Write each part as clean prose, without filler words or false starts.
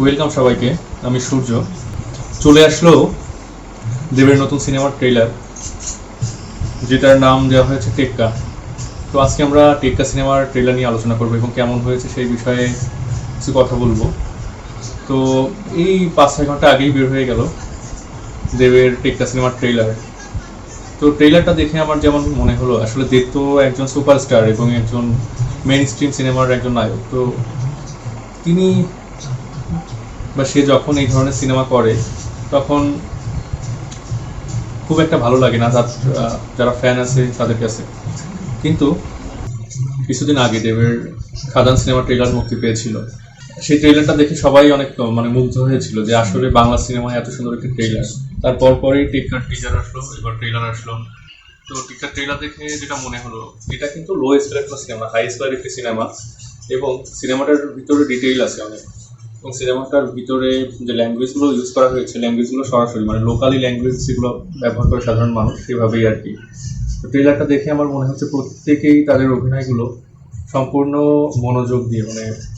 Welcome সবাইকে। আমি সূর্য। চলে আসলো দেবের নতুন সিনেমার ট্রেইলার, যেটার নাম দেওয়া হয়েছে টেক্কা। তো আজকে আমরা টেক্কা সিনেমার ট্রেইলার নিয়ে আলোচনা করবো এবং কেমন হয়েছে সেই বিষয়ে কিছু কথা বলবো। তো এই 5-6 ঘন্টা আগেই বের হয়ে গেল দেবের টেক্কা সিনেমার ট্রেইলার। তো ট্রেইলারটা দেখে আমার যেমন মনে হলো, আসলে দেব তো একজন সুপারস্টার এবং একজন মেইন স্ট্রিম সিনেমার একজন নায়ক। তো তিনি বা সে যখন এই ধরনের সিনেমা করে তখন খুব একটা ভালো লাগে না যারা ফ্যান আছে তাদের কাছে। কিন্তু কিছুদিন আগে দেবের খাদান সিনেমা ট্রেলার মুক্তি পেয়েছিল। সেই ট্রেলারটা দেখে সবাই অনেক মুগ্ধ হয়েছিল যে আসলে বাংলা সিনেমায় এত সুন্দর একটি ট্রেলার। তারপর পরেই টিকার টিজার আসলো, এবার ট্রেলার আসলো। তো টিকার ট্রেলার দেখে যেটা মনে হলো, এটা কিন্তু লো স্কেলের একটা সিনেমা, হাই স্কেলের একটি সিনেমা এবং সিনেমাটার ভিতরে ডিটেইল আছে অনেক। এবং সিনেমাটার ভিতরে যে ল্যাঙ্গুয়েজগুলো ইউজ করা হয়েছে, ল্যাঙ্গুয়েজগুলো সরাসরি লোকালি ল্যাঙ্গুয়েজ যেগুলো ব্যবহার করে সাধারণ মানুষ, সেভাবেই আর কি। তো ট্রেলারটা দেখে আমার মনে হচ্ছে প্রত্যেকেই তাদের অভিনয়গুলো সম্পূর্ণ মনোযোগ দিয়ে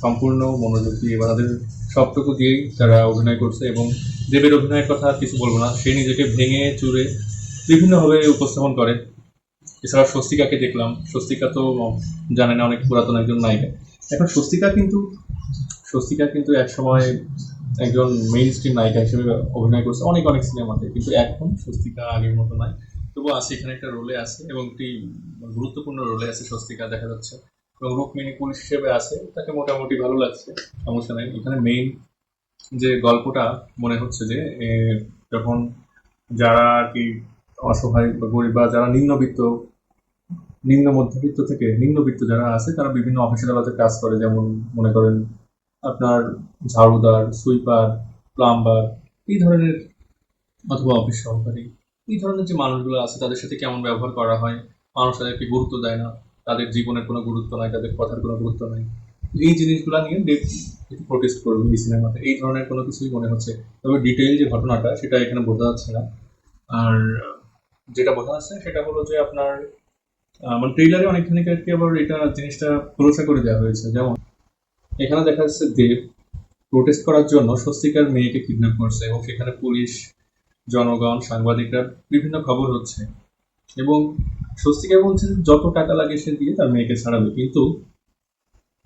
সম্পূর্ণ মনোযোগ দিয়ে বা তাদের সবটুকু দিয়েই তারা অভিনয় করছে। এবং দেবের অভিনয়ের কথা আর কিছু বলবো না, সে নিজেকে ভেঙে চুরে বিভিন্নভাবে উপস্থাপন করে। এছাড়া স্বস্তিকাকে দেখলাম। স্বস্তিকা তো জানে না, অনেক পুরাতন একজন নায়িকা। এখন স্বস্তিকা কিন্তু একসময় একজন মেইন স্ট্রিম নায়িকা হিসেবে অভিনয় করছে অনেক অনেক সিনেমাতে, কিন্তু এখন স্বস্তিকা আগের মতো নয়। তবুও আছে, এখানে একটা রোলে আছে এবং একটি গুরুত্বপূর্ণ রোলে আছে স্বস্তিকা, দেখা যাচ্ছে। এবং রুক্মিণী পুলিশ হিসেবে আছে, তাকে মোটামুটি ভালো লাগছে, সমস্যা নেই। এখানে মেইন যে গল্পটা মনে হচ্ছে যে যখন যারা আর কি অসহায় বা গরিব বা যারা নিম্ন মধ্যবিত্ত থেকে নিম্নবিত্ত যারা আছে, তারা বিভিন্ন অফিস আদালতে কাজ করে, যেমন মনে করেন আপনার ঝাড়ুদার, সুইপার, প্লাম্বার, এই ধরনের, অথবা অফিস সহকারী, এই ধরনের যে মানুষগুলো আছে তাদের সাথে কেমন ব্যবহার করা হয়। মানুষ তাদেরকে গুরুত্ব দেয় না, তাদের জীবনের কোনো গুরুত্ব নাই, তাদের কথার কোনো গুরুত্ব নাই। এই জিনিসগুলো নিয়ে একটু প্রোটেস্ট করবে এই সিনেমাতে, এই ধরনের কোনো কিছুই মনে হচ্ছে। তবে ডিটেইল যে ঘটনাটা সেটা এখানে বোঝা যাচ্ছে না। আর যেটা বোঝা যাচ্ছে সেটা হলো যে আপনার ট্রেইলারে অনেকখানি আর কি আবার এটা জিনিসটা খোলসা করে দেওয়া হয়েছে। যেমন এখানে দেখা যাচ্ছে দেব প্রোটেস্ট করার জন্য স্বস্তিকার মেয়েকে কিডন্যাপ করছে এবং সেখানে পুলিশ, জনগণ, সাংবাদিকরা, বিভিন্ন খবর হচ্ছে। এবং স্বস্তিকা বলছে যে যত টাকা লাগে সে দিয়ে তার মেয়েকে ছাড়াবে। কিন্তু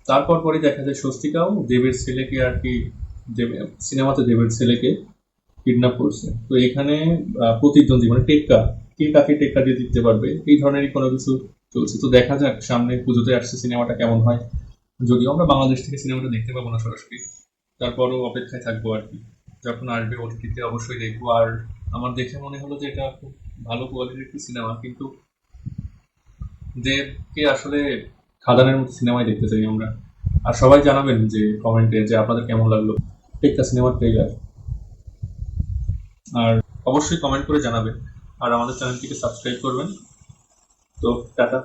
তারপর পরে দেখা যায় স্বস্তিকাও দেবের ছেলেকে আর কি, সিনেমাতে দেবের ছেলেকে কিডন্যাপ করছে। তো এখানে প্রতিদ্বন্দ্বী টেক্কা, কে কাকে টেক্কা দিয়ে দিতে পারবে, এই ধরনেরই কোনো কিছু চলছে। তো দেখা যাক সামনে পুজোতে আসছে সিনেমাটা কেমন হয়। যদিও আমরা বাংলাদেশ থেকে সিনেমাটা দেখতে পাবো না সরাসরি, তারপরও অপেক্ষায় থাকবো আর কি। যখন আসবে ওটিটিতে অবশ্যই দেখবো। আর আমার দেখে মনে হলো যে এটা খুব ভালো কোয়ালিটির একটি সিনেমা, কিন্তু দেবকে আসলে খাদানের মতো সিনেমায় দেখতে চাই আমরা। আর সবাই জানাবেন যে কমেন্টে যে আপনাদের কেমন লাগলো টেক্কা সিনেমার ট্রেইলার। আর অবশ্যই কমেন্ট করে জানাবেন। আর আমাদের চ্যানেলটিকে সাবস্ক্রাইব করবেন। তো টাটা।